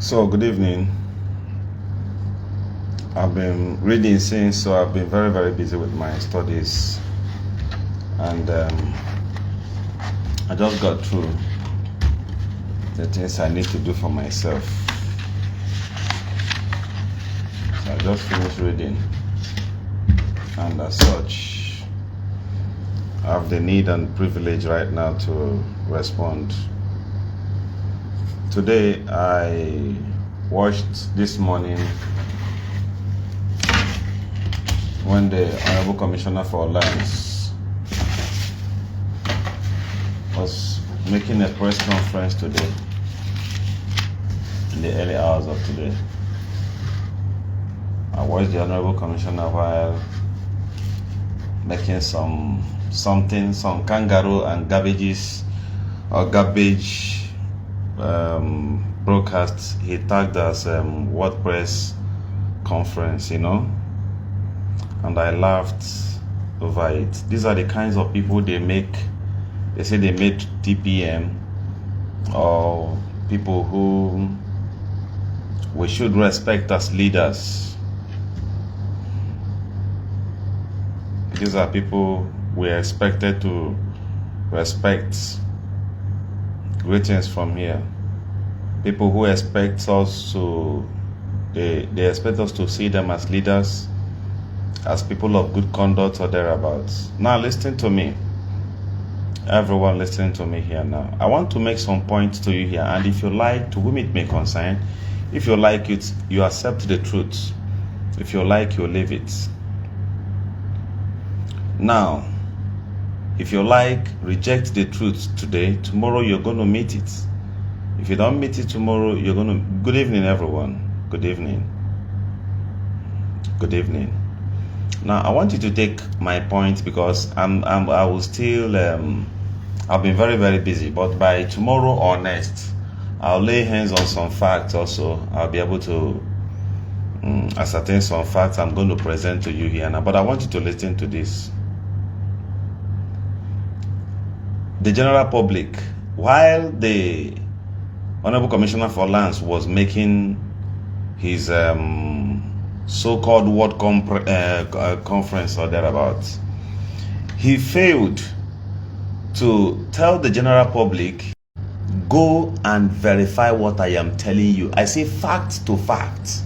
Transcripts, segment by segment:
So, good evening. I've been reading since, so I've been very, very busy with my studies. And I just got through the things I need to do for myself. So I just finished reading. And as such, I have the need and privilege right now to respond. Today, I watched this morning when the Honorable Commissioner for Lands was making a press conference today, in the early hours of today. I watched the Honorable Commissioner while making some kangaroo and garbage broadcasts he tagged as WordPress conference, and I laughed over it. These are the kinds of people they say they made TPM, or people who we should respect as leaders. These are people we are expected to respect. Greetings from here. People who expect us to, they expect us to see them as leaders, as people of good conduct or thereabouts. Now listen to me. Everyone listening to me here now. I want to make some points to you here, and if you like, to whom it may concern, if you like it, you accept the truth. If you like, you leave it. Now, if you like, reject the truth today. Tomorrow you're going to meet it. If you don't meet it tomorrow, you're going to... Good evening, everyone. Good evening. Good evening. Now, I want you to take my point because I will still... I've been very, very busy. But by tomorrow or next, I'll lay hands on some facts also. I'll be able to ascertain some facts I'm going to present to you here now. But I want you to listen to this. The general public, while the Honorable Commissioner for Lands was making his so-called World Conference or thereabouts, he failed to tell the general public, go and verify what I am telling you. I say fact to fact.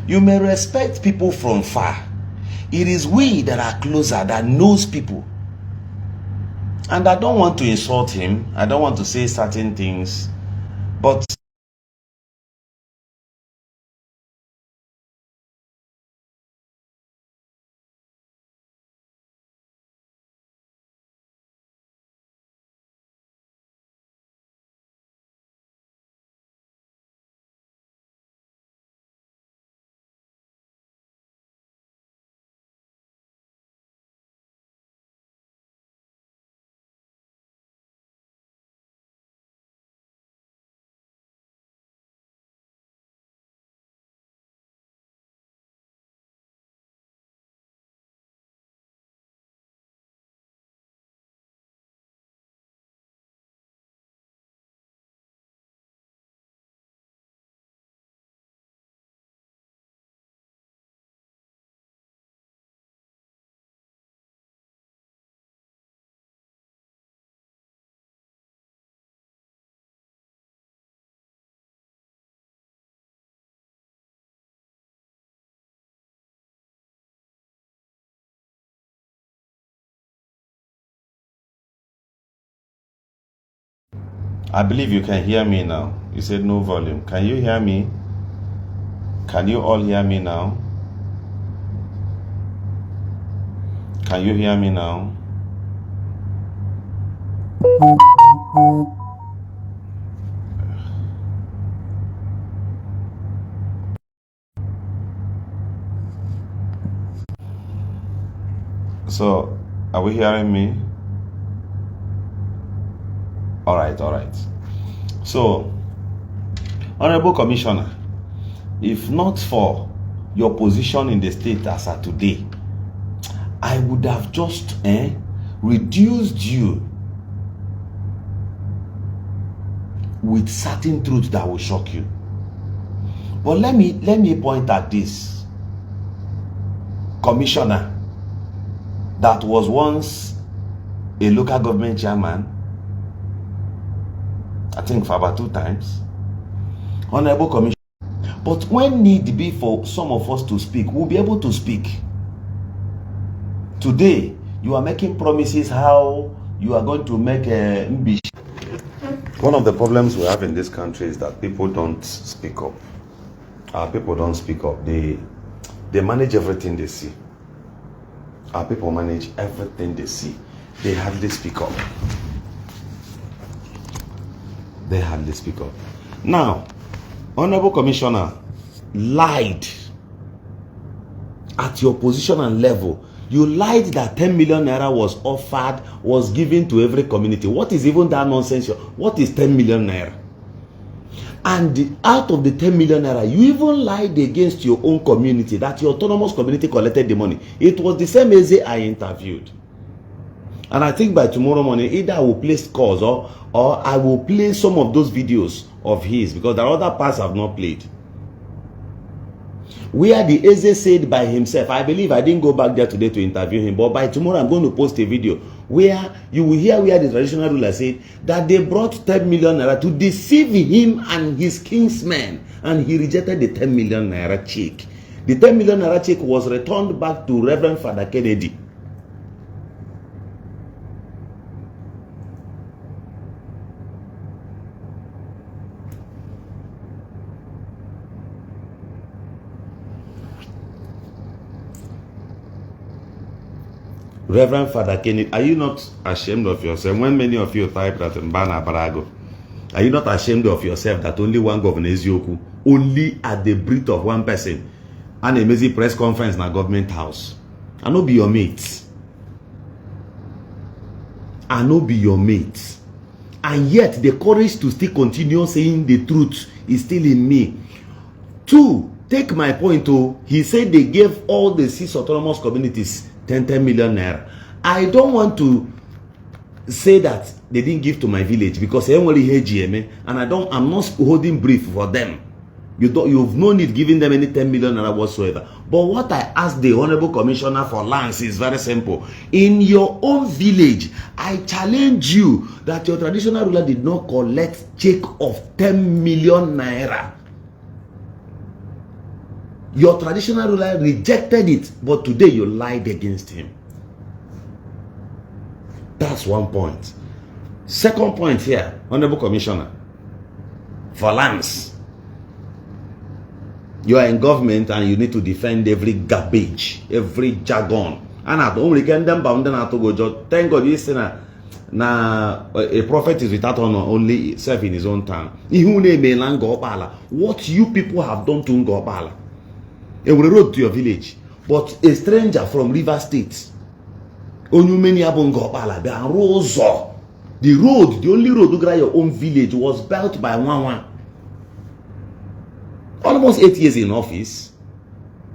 You may respect people from far. It is we that are closer that knows people. And I don't want to insult him. I don't want to say certain things. But I believe you can hear me now. You said no volume. Can you hear me? Can you all hear me now? Can you hear me now? So, are we hearing me? All right. So, Honorable Commissioner, if not for your position in the state as of today, I would have just reduced you with certain truth that will shock you. But let me point at this commissioner that was once a local government chairman, I think for about 2 times, honorable commissioner. But when need be for some of us to speak, we'll be able to speak. Today, you are making promises how you are going to make a One of the problems we have in this country is that people don't speak up. Our people don't speak up. They manage everything they see. Our people manage everything they see. They hardly speak up. They hardly speak up. Now, Honorable Commissioner lied at your position and level. You lied that 10 million naira was offered, was given to every community. What is even that nonsense? What is 10 million naira? And out of the 10 million naira, you even lied against your own community, that your autonomous community collected the money. It was the same as I interviewed. And I think by tomorrow morning, either I will place calls or I will play some of those videos of his, because the other parts have not played. Where the Eze said by himself, I believe I didn't go back there today to interview him, but by tomorrow I'm going to post a video where you will hear where the traditional ruler said that they brought 10 million naira to deceive him and his kinsmen, and he rejected the 10 million naira check. The 10 million naira check was returned back to Reverend Father Kennedy. Reverend Father Kennedy, are you not ashamed of yourself? When many of you type that in Bana Barago, are you not ashamed of yourself that only one governor Eziokwu, only at the breath of one person, and a busy press conference in a government house? I no be your mates. I no be your mates. And yet the courage to still continue saying the truth is still in me. 2, take my point. He said they gave all the 6 autonomous communities 10 million naira. I don't want to say that they didn't give to my village, because everybody here GMA, and I'm not holding brief for them. You've no need giving them any 10 million naira whatsoever. But what I asked the Honorable Commissioner for Lands is very simple. In your own village, I challenge you that your traditional ruler did not collect check of 10 million naira. Your traditional ruler rejected it, but today you lied against him. That's one point. Second point here, Honorable Commissioner, for lands. You are in government and you need to defend every garbage, every jargon. And I don't reckon them bound to go. Thank God, you say na a prophet is without honor, only serve in his own town. What you people have done to Ngobala. And we rode to your village, but a stranger from River State, the road, the only road to get your own village was built by one. Almost 8 years in office.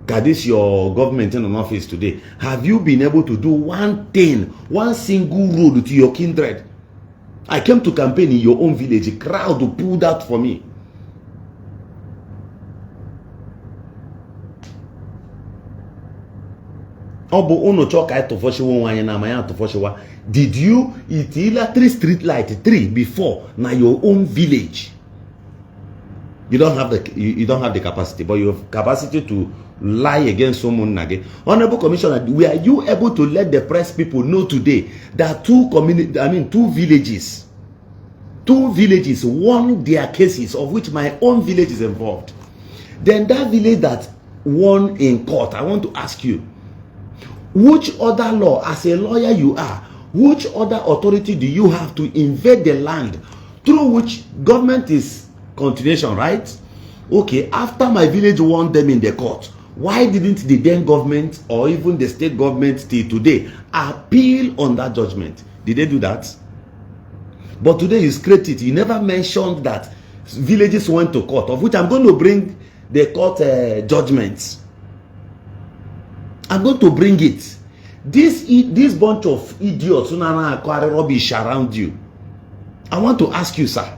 God, this your government in office today. Have you been able to do one thing, one single road to your kindred? I came to campaign in your own village. A crowd pulled out for me. Did you electric street light 3 before now your own village? You don't have the capacity, but you have capacity to lie against someone again. Honorable Commissioner, were you able to let the press people know today that 2 villages won their cases, of which my own village is involved? Then that village that won in court, I want to ask you, which other law, as a lawyer you are, which other authority do you have to invade the land through which government is continuation, right? Okay, after my village won them in the court, why didn't the then government or even the state government till today appeal on that judgment? Did they do that? But today you scraped it. You never mentioned that villages went to court, of which I'm going to bring the court judgments. I'm going to bring it. This bunch of idiots who acquire rubbish around you. I want to ask you, sir.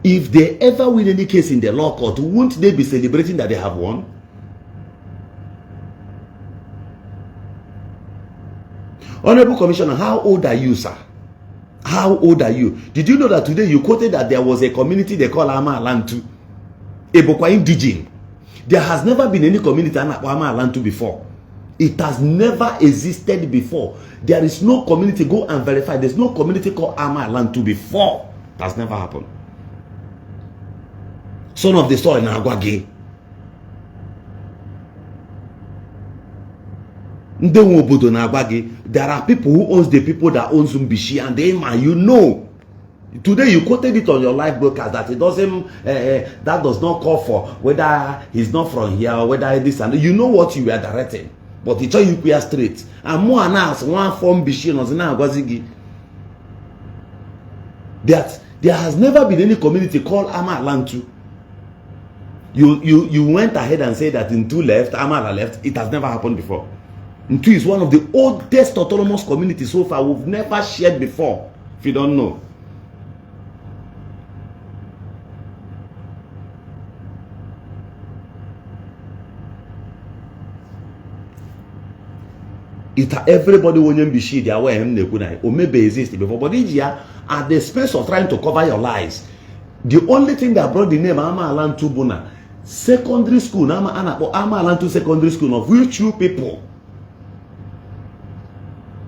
If they ever win any case in the law court, won't they be celebrating that they have won? Honorable Commissioner, how old are you, sir? How old are you? Did you know that today you quoted that there was a community they call Amalantu, Ebokwa Indigene? There has never been any community Amalantu before. It has never existed before. There is no community, go and verify. There's no community called Amalantu before. It has never happened. Son of the soil in Agwage. There are people who owns the people that owns Zumbishi, and they, you know. Today you quoted it on your live broadcast that it doesn't, that does not call for whether he's not from here or whether this and you know what you were directing. But he told you clear straight. And more announced one form Bishi and that there has never been any community called Amalantu. You went ahead and said that in two left, Amala left. It has never happened before. Ntu is one of the oldest autonomous communities so far. We've never shared before, if you don't know. Everybody will be she their way or maybe exist before, but at the space of trying to cover your lies, the only thing that brought the name Amalantu Buna secondary school, Amalantu secondary school, of which two people.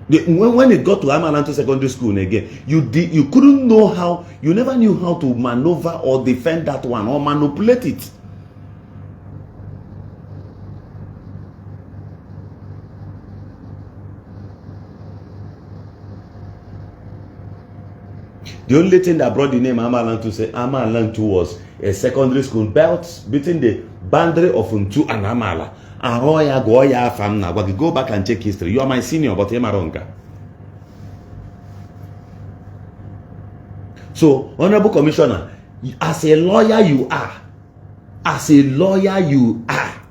When it got to Amalantu secondary school again, you couldn't know how, you never knew how to maneuver or defend that one or manipulate it. The only thing that brought the name Amalantu was a secondary school belt between the boundary of Untu and Amala. Go back and check history. You are my senior, but Emaronga. So, Honorable Commissioner, as a lawyer you are. As a lawyer you are.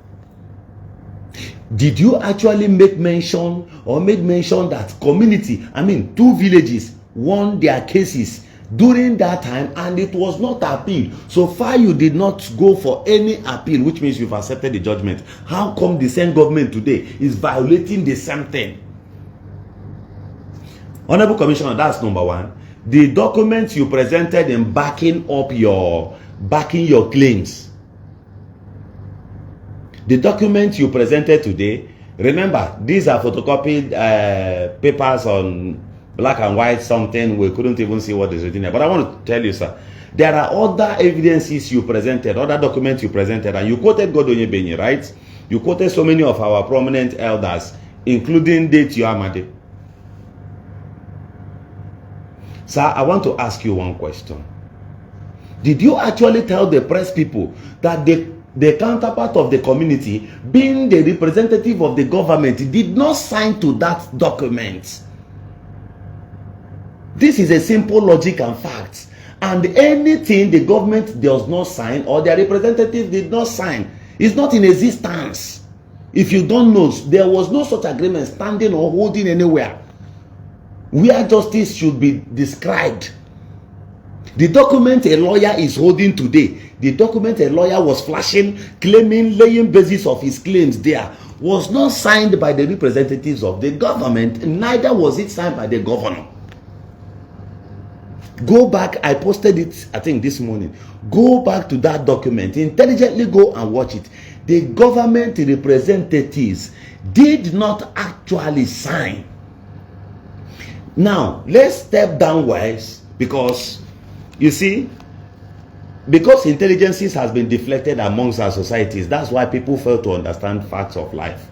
Did you actually make mention that community, two villages won their cases during that time and it was not appealed? So far you did not go for any appeal, which means you've accepted the judgment. How come the same government today is violating the same thing? Honorable Commissioner, that's number one. The documents you presented in backing your claims. The documents you presented today, remember, these are photocopied papers on black and white, something we couldn't even see what is written there. But I want to tell you, sir, there are other evidences you presented, other documents you presented, and you quoted Godonye Benye, right? You quoted so many of our prominent elders, including Date Yoamade. Sir, I want to ask you one question. Did you actually tell the press people that the counterpart of the community, being the representative of the government, did not sign to that document? This is a simple logic and facts. And anything the government does not sign or their representative did not sign is not in existence. If you don't know, there was no such agreement standing or holding anywhere where justice should be described. The document a lawyer is holding today, the document a lawyer was flashing, claiming, laying basis of his claims there, was not signed by the representatives of the government, neither was it signed by the governor. Go back, I posted it, I think this morning. Go back to that document, intelligently go and watch it. The government representatives did not actually sign. Now, let's step downwards, because, you see, because intelligence has been deflected amongst our societies, that's why people fail to understand facts of life.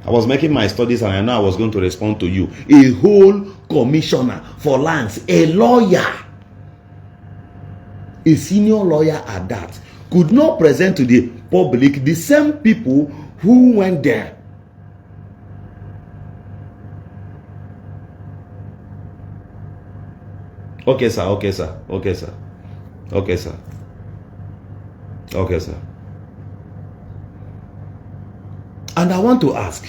I was making my studies and I know I was going to respond to you. A whole commissioner for lands, a lawyer, a senior lawyer at that, could not present to the public the same people who went there. Okay, sir. Okay, sir. Okay, sir. Okay, sir. Okay, sir. And I want to ask,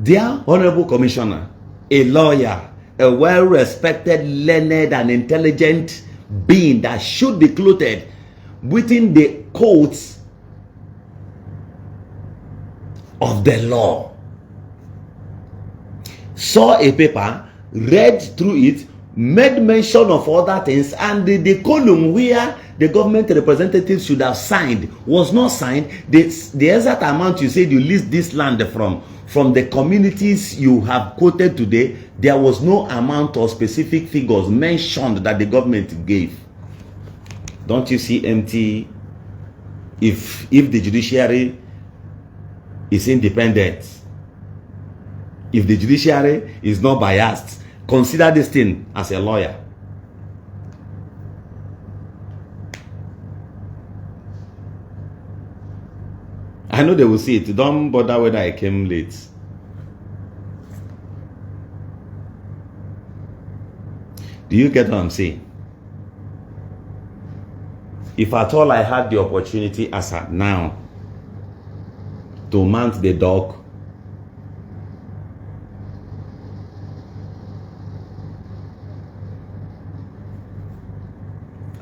dear Honorable Commissioner, a lawyer, a well-respected, learned, and intelligent being that should be clothed within the coats of the law, saw a paper, read through it, made mention of other things, and the column where the government representatives should have signed was not signed. The exact amount you said you leased this land from the communities you have quoted today, there was no amount or specific figures mentioned that the government gave. Don't you see empty? If the judiciary is independent, if the judiciary is not biased, consider this thing as a lawyer. I know they will see it. Don't bother whether I came late. Do you get what I'm saying? If at all I had the opportunity as at now to mount the dog,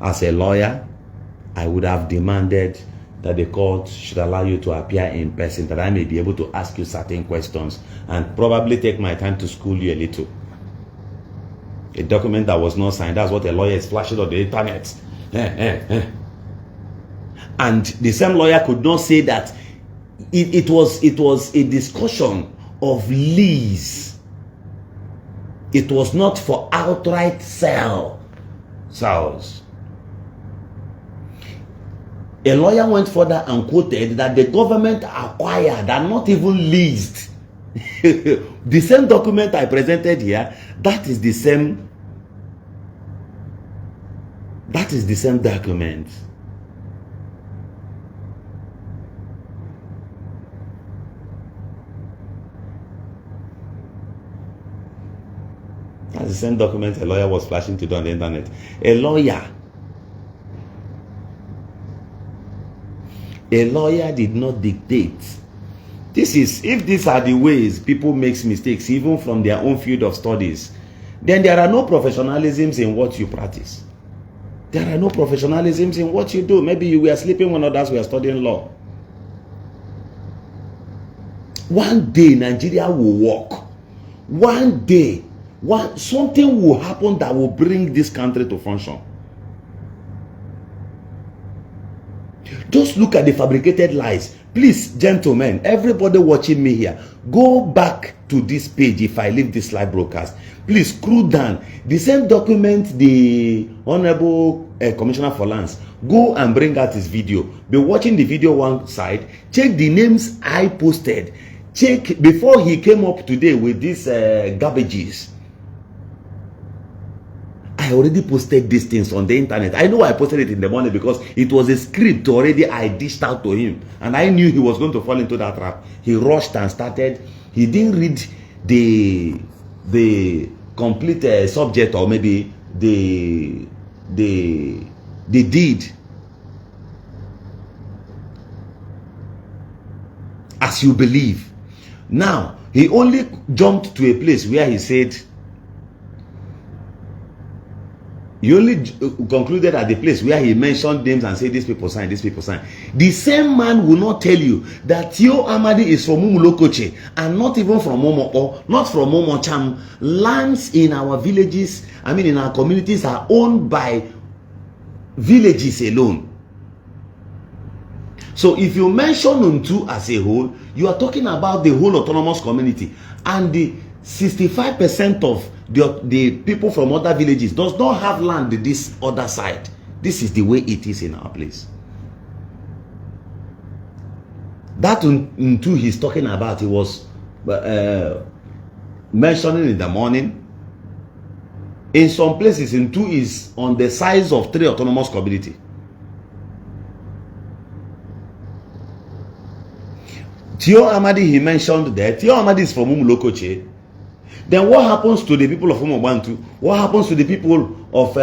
as a lawyer, I would have demanded that the court should allow you to appear in person, that I may be able to ask you certain questions and probably take my time to school you a little. A document that was not signed, that's what a lawyer is flashing on the internet. And the same lawyer could not say that it was a discussion of lease. It was not for outright sales. A lawyer went further and quoted that the government acquired and not even leased. The same document I presented here, that is the same document. That's the same document a lawyer was flashing to do on the internet. A lawyer did not dictate. If these are the ways people make mistakes, even from their own field of studies, then there are no professionalisms in what you practice. There are no professionalisms in what you do. Maybe you were sleeping when others were studying law. One day Nigeria will work. One day, something will happen that will bring this country to function. Just look at the fabricated lies. Please, gentlemen, everybody watching me here, go back to this page if I leave this live broadcast. Please scroll down. The same document the Honorable Commissioner for Lands, go and bring out his video. Be watching the video one side. Check the names I posted. Check before he came up today with these garbages. I already posted these things on the internet. I know I posted it in the morning because it was a script already I dished out to him. And I knew he was going to fall into that trap. He rushed and started. He didn't read the complete subject, or maybe the deed. As you believe. Now, he only jumped to a place where he said, you only concluded at the place where he mentioned names and said, these people sign, these people sign. The same man will not tell you that Tio Amadi is from Umulokoche and not even from Momoko, not from Momocham. Lands in our villages, in our communities, are owned by villages alone. So if you mention Untu as a whole, you are talking about the whole autonomous community, and the 65% of the people from other villages does not have land this other side. This is the way it is in our place. That Untu he's talking about, he was mentioning in the morning. In some places, Untu is on the size of 3 autonomous communities. Tio Amadi, he mentioned that Tio Amadi is from Umulokoche. Then what happens to the people of Umubantu? What happens to the people of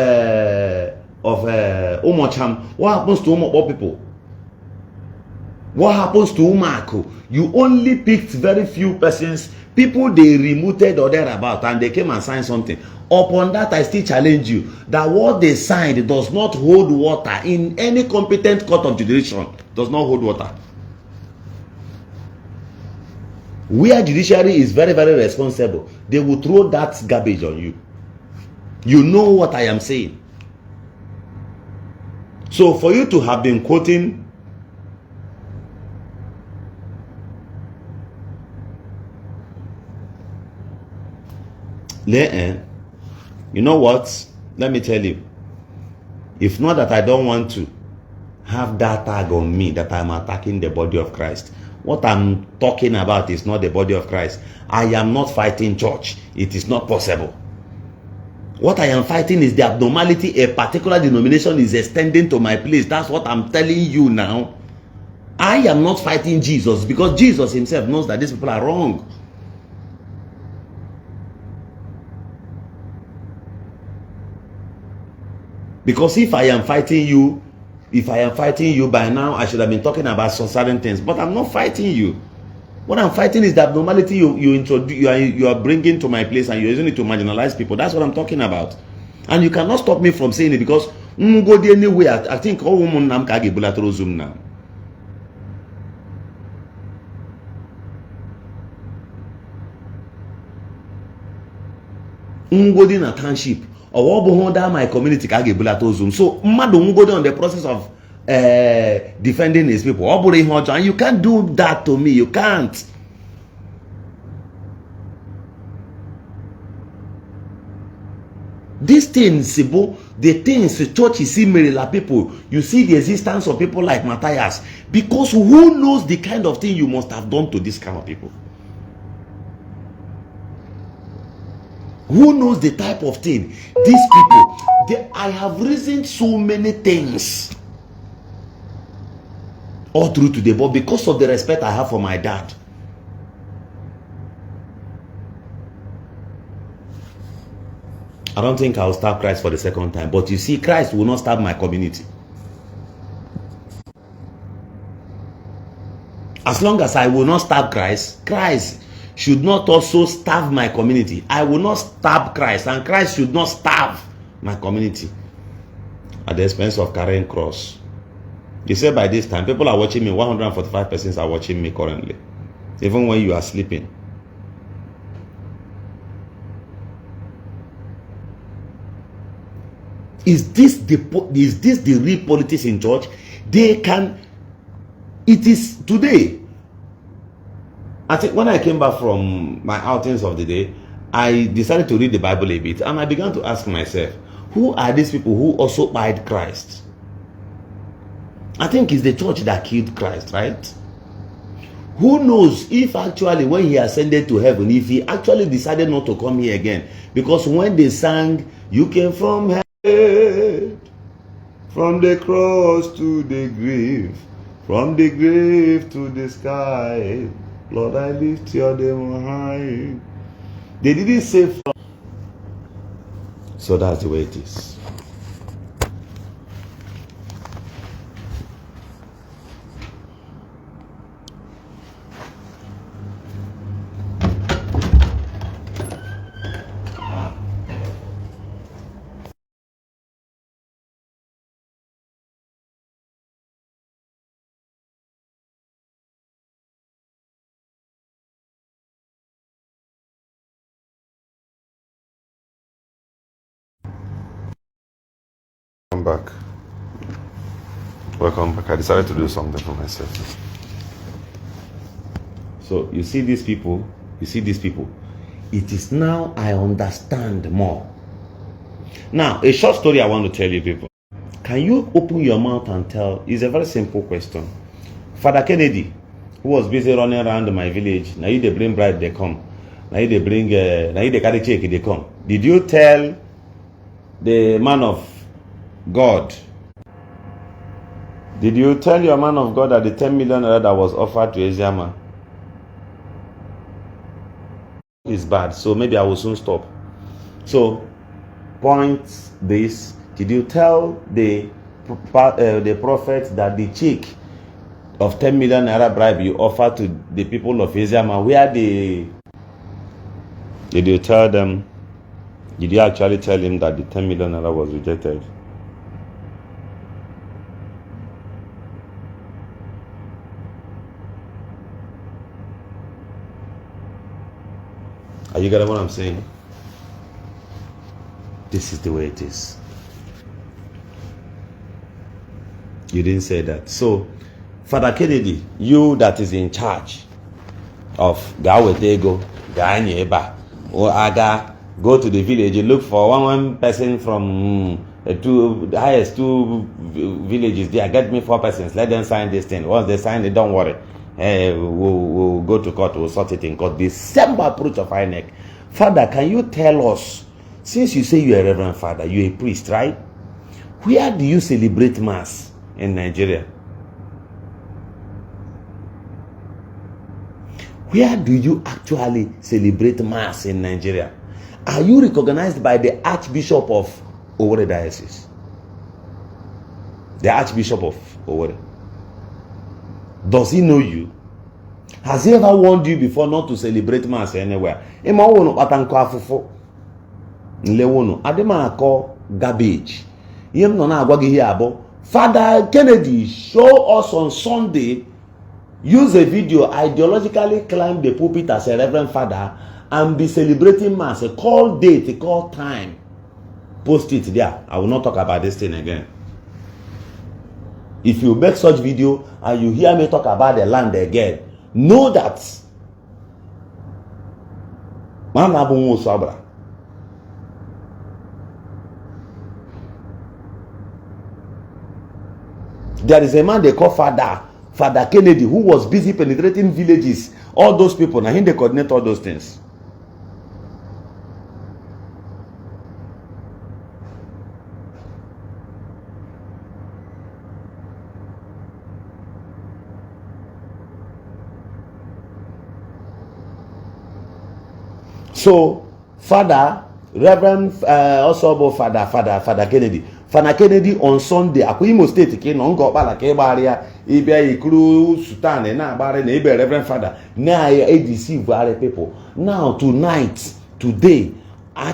Umocham? What happens to Umobo people? What happens to Umako? You only picked very few persons, people they removed or thereabout, and they came and signed something. Upon that, I still challenge you that what they signed does not hold water in any competent court of jurisdiction. Does not hold water. Where judiciary is very, very responsible, they will throw that garbage on you. You know what I am saying. So for you to have been quoting you know what? Let me tell you. If not that I don't want to have that tag on me that I'm attacking the body of Christ. What I'm talking about is not the body of Christ. I am not fighting church. It is not possible. What I am fighting is the abnormality a particular denomination is extending to my place. That's what I'm telling you now. I am not fighting Jesus because Jesus himself knows that these people are wrong. Because if I am fighting you, by now, I should have been talking about some certain things. But I'm not fighting you. What I'm fighting is the abnormality you are bringing to my place, and you're using it to marginalize people. That's what I'm talking about. And you cannot stop me from saying it because go the anyway. I think all women nam kage bulatro zoom now. Ngodi na township. Or my community kage bulatro zoom. So madu ngodi on the process of defending his people. And you can't do that to me. You can't. These things, the things the church is similar people, you see the existence of people like Matthias, because who knows the kind of thing you must have done to this kind of people? Who knows the type of thing these people? I have reasoned so many things all through today, but because of the respect I have for my dad, I don't think I'll stab Christ for the second time. But you see, Christ will not stab my community. As long as I will not stab Christ, Christ should not also starve my community. I will not stab Christ, and Christ should not starve my community at the expense of carrying cross. You say by this time, people are watching me. 145 persons are watching me currently, even when you are sleeping. Is this the real politics in church? It is today. I think when I came back from my outings of the day, I decided to read the Bible a bit, and I began to ask myself, who are these people who also died Christ? I think it's the church that killed Christ, right? Who knows if actually when he ascended to heaven, if he actually decided not to come here again? Because when they sang, "You came from heaven, from the cross to the grave, from the grave to the sky, Lord, I lift your name high." They didn't say from. So that's the way it is. Back. Welcome back. I decided to do something for myself. So you see these people, it is now I understand more. Now, a short story I want to tell you people. Can you open your mouth and tell? It's a very simple question. Father Kennedy, who was busy running around my village, now you they bring bride, they come. Now you they bring, now you they carry check, they come. Did you tell the man of God? Did you tell your man of God that the 10 million that was offered to Eziama is bad? So maybe I will soon stop. So, point this. Did you tell the prophet that the check of 10 million naira bribe you offered to the people of Eziama, where they did you tell them Did you actually tell him that the 10 million naira was rejected? Are you getting what I'm saying? This is the way it is. You didn't say that. So, Father Kennedy, you that is in charge of Gawetego, Ganyeba, or Aga, go to the village, you look for one person from the highest 2 villages there, get me 4 persons, let them sign this thing. Once they sign it, don't worry. We'll go to court, we'll sort it in court. The same approach of INEC. Father, can you tell us, since you say you're a reverend father, you're a priest, right? Where do you celebrate Mass in Nigeria? Where do you actually celebrate Mass in Nigeria? Are you recognized by the Archbishop of Owerri Diocese? The Archbishop of Owerri. Does he know you? Has he ever warned you before not to celebrate Mass anywhere? Garbage. Father Kennedy, show us on Sunday, use a video, ideologically climb the pulpit as a reverend father and be celebrating Mass. A call date, a call time. Post it there. I will not talk about this thing again. If you make such video and you hear me talk about the land again, know that there is a man they call Father Kennedy, who was busy penetrating villages. All those people, now him they coordinate all those things. So, Reverend also Father Kennedy. Father Kennedy on Sunday, Imo State, Sultan, Reverend Father. Now I deceive people. Now, tonight, today, I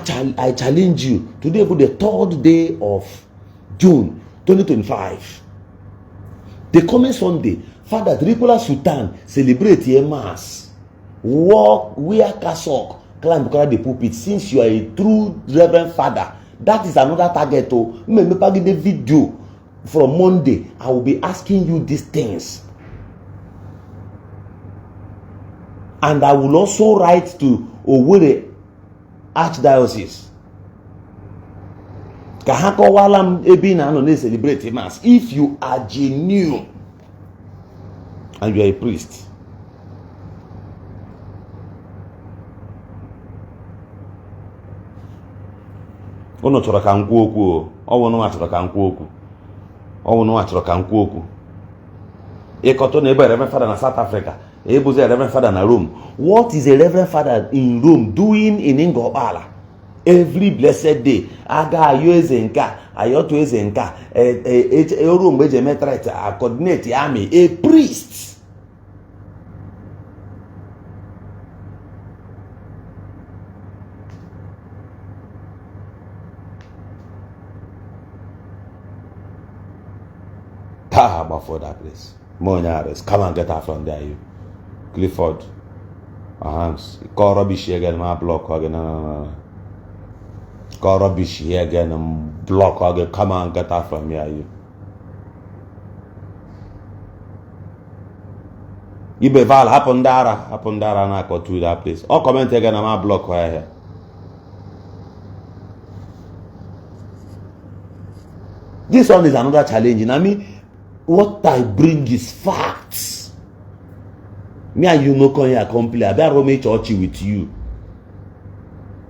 challenge you. Today will be the 3rd day of June 2025. The coming Sunday, Father Tripula Sultan celebrate a Mass. Walk, wear cassock. Climb the pulpit. Since you are a true reverend father, that is another target. Oh, maybe the video from Monday. I will be asking you these things, and I will also write to Owerri Archdiocese. Kahako walam ebina no celebrate Mass. If you are genuine and you are a priest. Ono chọrọ ka nkwu okwu ọwụ no achọrọ ka nkwu okwu ọwụ no achọrọ ka nkwu okwu ịkọtọ na ebe reverend father na South Africa ebuzi reverend father na Rome. What is a reverend father in Rome doing in Ngobala every blessed day? Aga ayo eze nka ayoto eze nka Rome eje metrite a coordinate army, a priest. For that place. Monyares, come and get her from there, you. Clifford. Call rubbish here again, my block again. No. Call rubbish here again and block again. Come and get her from here, you. Ibeval happen there and I go to that place. Or comment again on my block here. This one is another challenge. I mean, what I bring is facts. Me and you no come here complain. I better make church with you.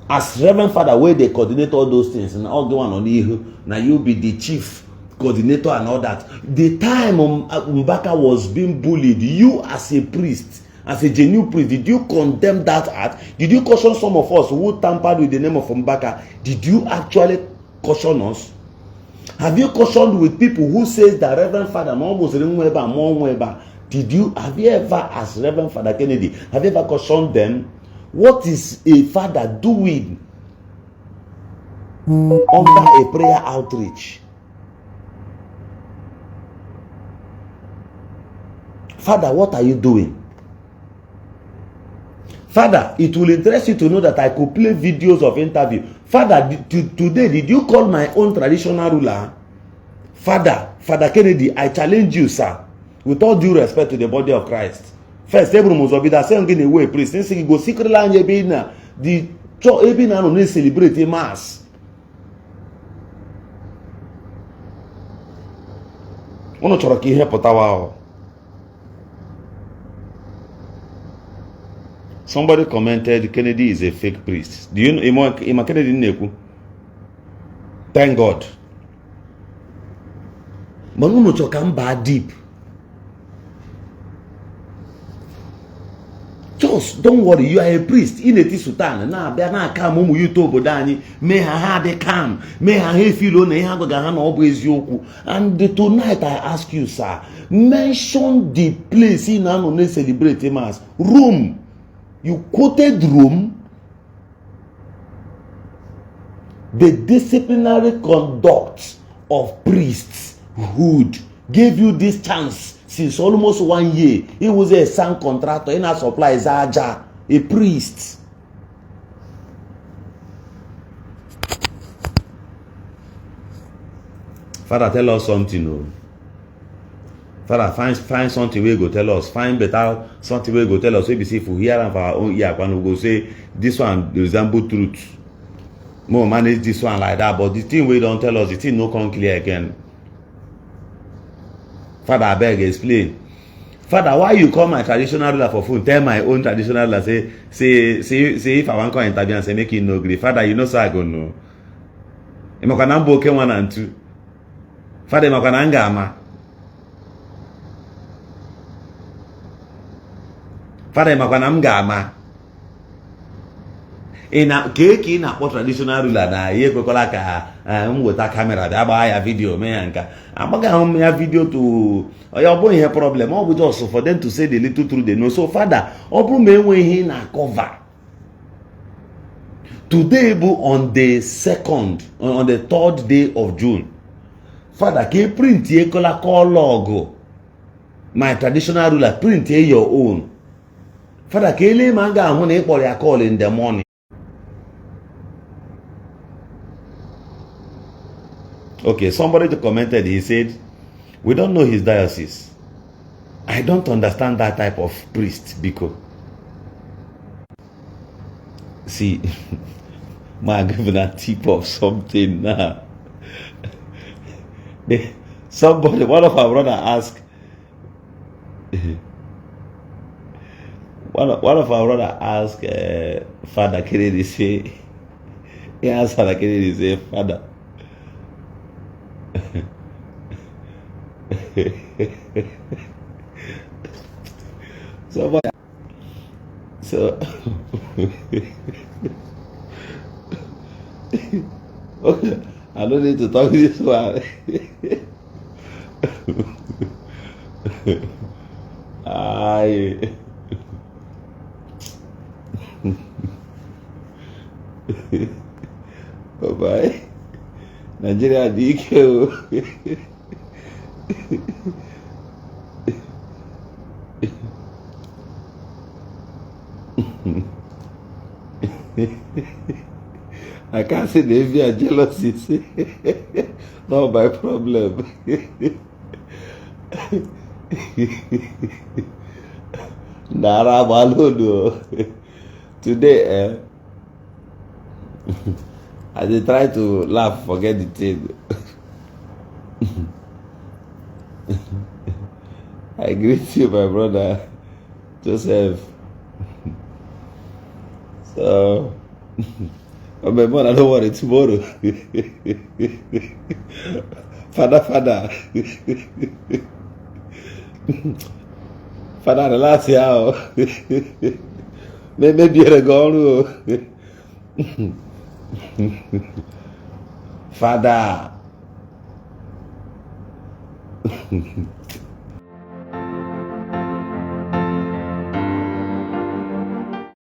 As Reverend Father, where they coordinate all those things and all the one on you, now you be the chief coordinator and all that. The time Mbaka was being bullied, you as a priest, as a genuine priest, did you condemn that act? Did you caution some of us who tampered with the name of Mbaka? Did you actually caution us? Have you cautioned with people who says that Reverend Father did you, have you ever, as Reverend Father Kennedy, have you ever cautioned them? What is a father doing under a prayer outreach. Father, what are you doing? Father, it will interest you to know that I could play videos of interview. Father, today, did you call my own traditional ruler? Father Kennedy, I challenge you, sir, with all due respect to the body of Christ. First, Ebru Muzobida, saying in a way, priest, since he go secret land, the church, Ebina, no celebrate a mass. Ono choroki here potawa. Somebody commented Kennedy is a fake priest. Do you know Ima Kennedy Neku? Thank God. Manuno chokamba deep. Just don't worry, you are a priest. In a sultan. Na be na come umu yuto bodani. May ha de come. May ha feel on ha go ha no Eziokwu. And tonight I ask you, sir, mention the place in an celebrate mass. Rome. You quoted Rome. The disciplinary conduct of priesthood gave you this chance since almost 1 year. He was a sound contractor in a supply Zaja, a priest. Father, tell us something. No? Father, find something we go tell us. Find better something we go tell us. Maybe see if we hear and for our own ear, when we go say this one resemble truth. More manage this one like that, but the thing we don't tell us, the thing no come clear again. Father, I beg, explain. Father, why you call my traditional ruler for phone? Tell my own traditional ruler, say if I want to interview and say make it no agree. Father, you know so I go no. Imakanambo okay 1 and 2. Father, imakananga ama. Father, imakanamga ama. Ina keke na po traditional ruler na ye kwekola ka mwota camera bia ba ya video me yanka amaga ya video to oya obo ihe problem o just for them to say the little truth they know. So Father, obu me enwe ihe na cover today on the 3rd day of June. Father, ke print ye kola call logo my traditional ruler, print ye your own. Father, ke le manga ahu na ikpori ya call in the morning. Okay, somebody commented, he said, we don't know his diocese. I don't understand that type of priest, because see, my giving a tip of something now. Somebody, one of our brother asked, one of our brother asked Father Kennedy, say, he asked Father Kennedy, say, Father, so okay, I don't need to talk this one. Bye bye. Nigeria DQ. I can't say the envy and jealousy. Not my problem. Nara Balodo. Today, I did try to laugh, forget the thing. I greet you, my brother Joseph. So, oh, my mom, I don't want it tomorrow. Father. Father, the last year. Maybe you're gone. Father.